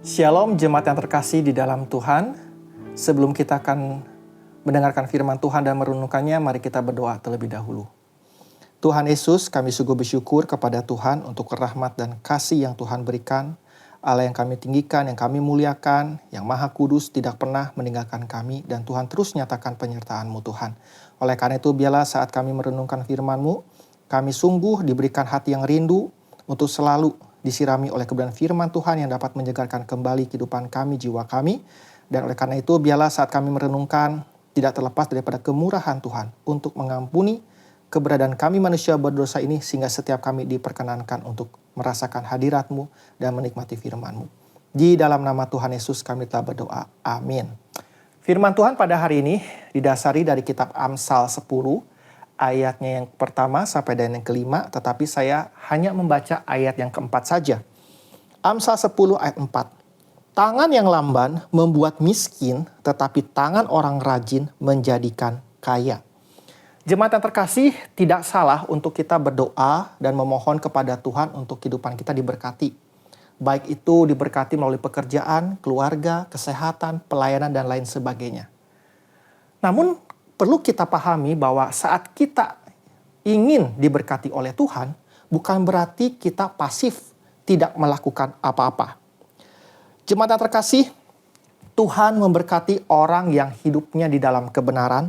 Shalom jemaat yang terkasih di dalam Tuhan. Sebelum kita akan mendengarkan firman Tuhan dan merenungkannya, mari kita berdoa terlebih dahulu. Tuhan Yesus, kami sungguh bersyukur kepada Tuhan untuk rahmat dan kasih yang Tuhan berikan. Allah yang kami tinggikan, yang kami muliakan, yang Maha Kudus tidak pernah meninggalkan kami, dan Tuhan terus nyatakan penyertaan-Mu Tuhan. Oleh karena itu, biarlah saat kami merenungkan firman-Mu, kami sungguh diberikan hati yang rindu untuk selalu disirami oleh kebenaran firman Tuhan yang dapat menyegarkan kembali kehidupan kami, jiwa kami. Dan oleh karena itu, biarlah saat kami merenungkan, tidak terlepas daripada kemurahan Tuhan untuk mengampuni keberadaan kami manusia berdosa ini, sehingga setiap kami diperkenankan untuk merasakan hadirat-Mu dan menikmati firman-Mu. Di dalam nama Tuhan Yesus kami telah berdoa. Amin. Firman Tuhan pada hari ini didasari dari kitab Amsal 10, ayatnya yang pertama sampai dengan yang kelima, tetapi saya hanya membaca ayat yang keempat saja. Amsal 10 ayat 4. Tangan yang lamban membuat miskin, tetapi tangan orang rajin menjadikan kaya. Jemaat yang terkasih, tidak salah untuk kita berdoa dan memohon kepada Tuhan untuk kehidupan kita diberkati. Baik itu diberkati melalui pekerjaan, keluarga, kesehatan, pelayanan, dan lain sebagainya. Namun, perlu kita pahami bahwa saat kita ingin diberkati oleh Tuhan, bukan berarti kita pasif, tidak melakukan apa-apa. Jemaat yang terkasih, Tuhan memberkati orang yang hidupnya di dalam kebenaran.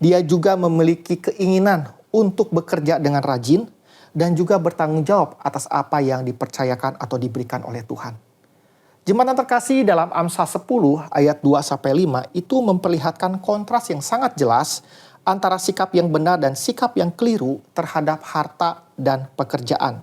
Dia juga memiliki keinginan untuk bekerja dengan rajin dan juga bertanggung jawab atas apa yang dipercayakan atau diberikan oleh Tuhan. Jemaat yang terkasih, dalam Amsal 10 ayat 2-5 itu memperlihatkan kontras yang sangat jelas antara sikap yang benar dan sikap yang keliru terhadap harta dan pekerjaan.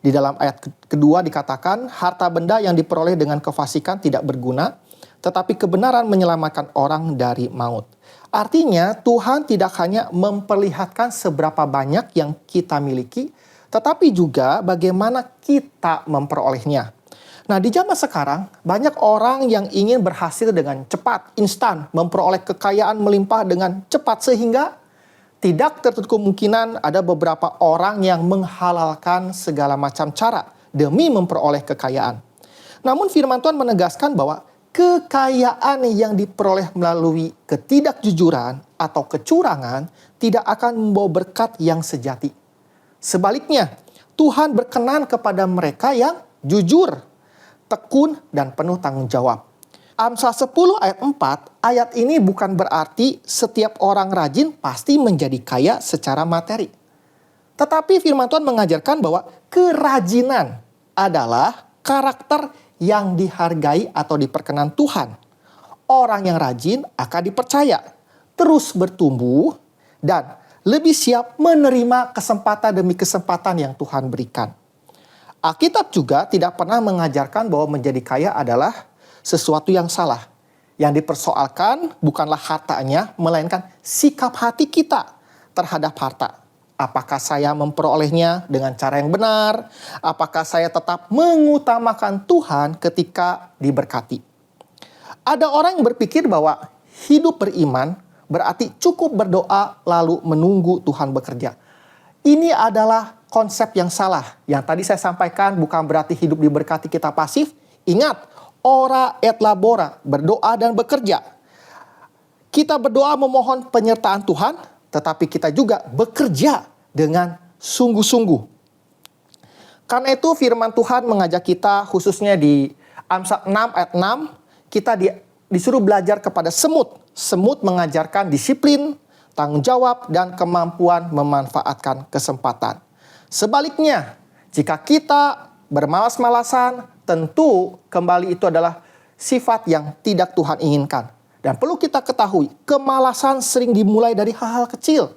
Di dalam ayat kedua dikatakan, harta benda yang diperoleh dengan kefasikan tidak berguna, tetapi kebenaran menyelamatkan orang dari maut. Artinya Tuhan tidak hanya memperlihatkan seberapa banyak yang kita miliki, tetapi juga bagaimana kita memperolehnya. Nah, di zaman sekarang, banyak orang yang ingin berhasil dengan cepat, instan, memperoleh kekayaan melimpah dengan cepat, sehingga tidak tertutup kemungkinan ada beberapa orang yang menghalalkan segala macam cara demi memperoleh kekayaan. Namun firman Tuhan menegaskan bahwa kekayaan yang diperoleh melalui ketidakjujuran atau kecurangan tidak akan membawa berkat yang sejati. Sebaliknya, Tuhan berkenan kepada mereka yang jujur, tekun, dan penuh tanggung jawab. Amsal 10 ayat 4, ayat ini bukan berarti setiap orang rajin pasti menjadi kaya secara materi. Tetapi firman Tuhan mengajarkan bahwa kerajinan adalah karakter yang dihargai atau diperkenan Tuhan. Orang yang rajin akan dipercaya terus bertumbuh dan lebih siap menerima kesempatan demi kesempatan yang Tuhan berikan. Alkitab juga tidak pernah mengajarkan bahwa menjadi kaya adalah sesuatu yang salah. Yang dipersoalkan bukanlah hartanya, melainkan sikap hati kita terhadap harta. Apakah saya memperolehnya dengan cara yang benar? Apakah saya tetap mengutamakan Tuhan ketika diberkati? Ada orang yang berpikir bahwa hidup beriman berarti cukup berdoa lalu menunggu Tuhan bekerja. Ini adalah konsep yang salah. Yang tadi saya sampaikan bukan berarti hidup diberkati kita pasif. Ingat, ora et labora, berdoa dan bekerja. Kita berdoa memohon penyertaan Tuhan, tetapi kita juga bekerja dengan sungguh-sungguh. Karena itu firman Tuhan mengajak kita khususnya di Amsal 6 ayat 6, kita disuruh belajar kepada semut. Semut mengajarkan disiplin, tanggung jawab, dan kemampuan memanfaatkan kesempatan. Sebaliknya, jika kita bermalas-malasan, tentu kembali itu adalah sifat yang tidak Tuhan inginkan. Dan perlu kita ketahui, kemalasan sering dimulai dari hal-hal kecil.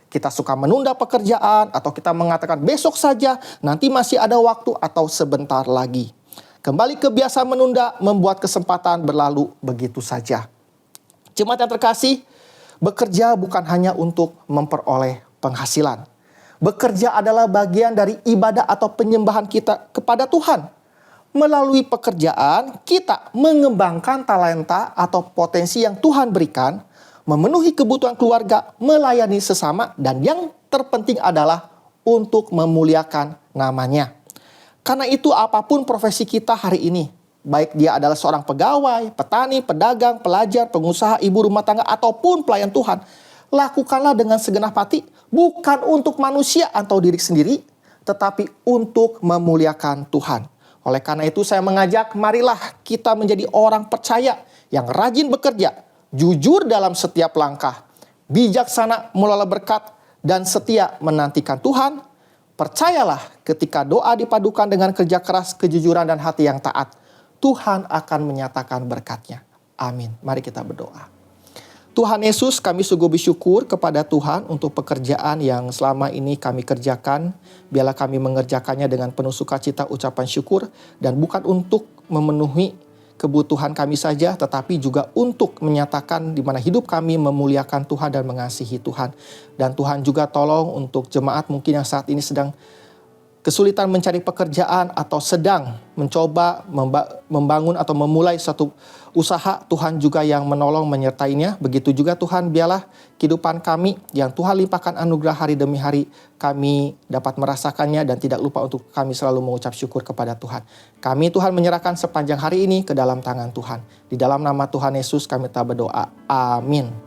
Kita suka menunda pekerjaan atau kita mengatakan besok saja, nanti masih ada waktu atau sebentar lagi. Kembali kebiasaan menunda membuat kesempatan berlalu begitu saja. Jemaat yang terkasih, bekerja bukan hanya untuk memperoleh penghasilan. Bekerja adalah bagian dari ibadah atau penyembahan kita kepada Tuhan. Melalui pekerjaan, kita mengembangkan talenta atau potensi yang Tuhan berikan, memenuhi kebutuhan keluarga, melayani sesama, dan yang terpenting adalah untuk memuliakan namanya. Karena itu apapun profesi kita hari ini, baik dia adalah seorang pegawai, petani, pedagang, pelajar, pengusaha, ibu rumah tangga, ataupun pelayan Tuhan. Lakukanlah dengan segenap hati, bukan untuk manusia atau diri sendiri, tetapi untuk memuliakan Tuhan. Oleh karena itu saya mengajak, marilah kita menjadi orang percaya yang rajin bekerja, jujur dalam setiap langkah, bijaksana mengelola berkat, dan setia menantikan Tuhan. Percayalah, ketika doa dipadukan dengan kerja keras, kejujuran, dan hati yang taat, Tuhan akan menyatakan berkat-Nya. Amin. Mari kita berdoa. Tuhan Yesus, kami sungguh bersyukur kepada Tuhan untuk pekerjaan yang selama ini kami kerjakan. Biarlah kami mengerjakannya dengan penuh sukacita, ucapan syukur, dan bukan untuk memenuhi kebutuhan kami saja, tetapi juga untuk menyatakan di mana hidup kami memuliakan Tuhan dan mengasihi Tuhan. Dan Tuhan juga tolong untuk jemaat mungkin yang saat ini sedang kesulitan mencari pekerjaan atau sedang mencoba membangun atau memulai suatu usaha, Tuhan juga yang menolong menyertainya. Begitu juga Tuhan, biarlah kehidupan kami yang Tuhan limpahkan anugerah hari demi hari, kami dapat merasakannya dan tidak lupa untuk kami selalu mengucap syukur kepada Tuhan. Kami Tuhan menyerahkan sepanjang hari ini ke dalam tangan Tuhan. Di dalam nama Tuhan Yesus kami telah berdoa. Amin.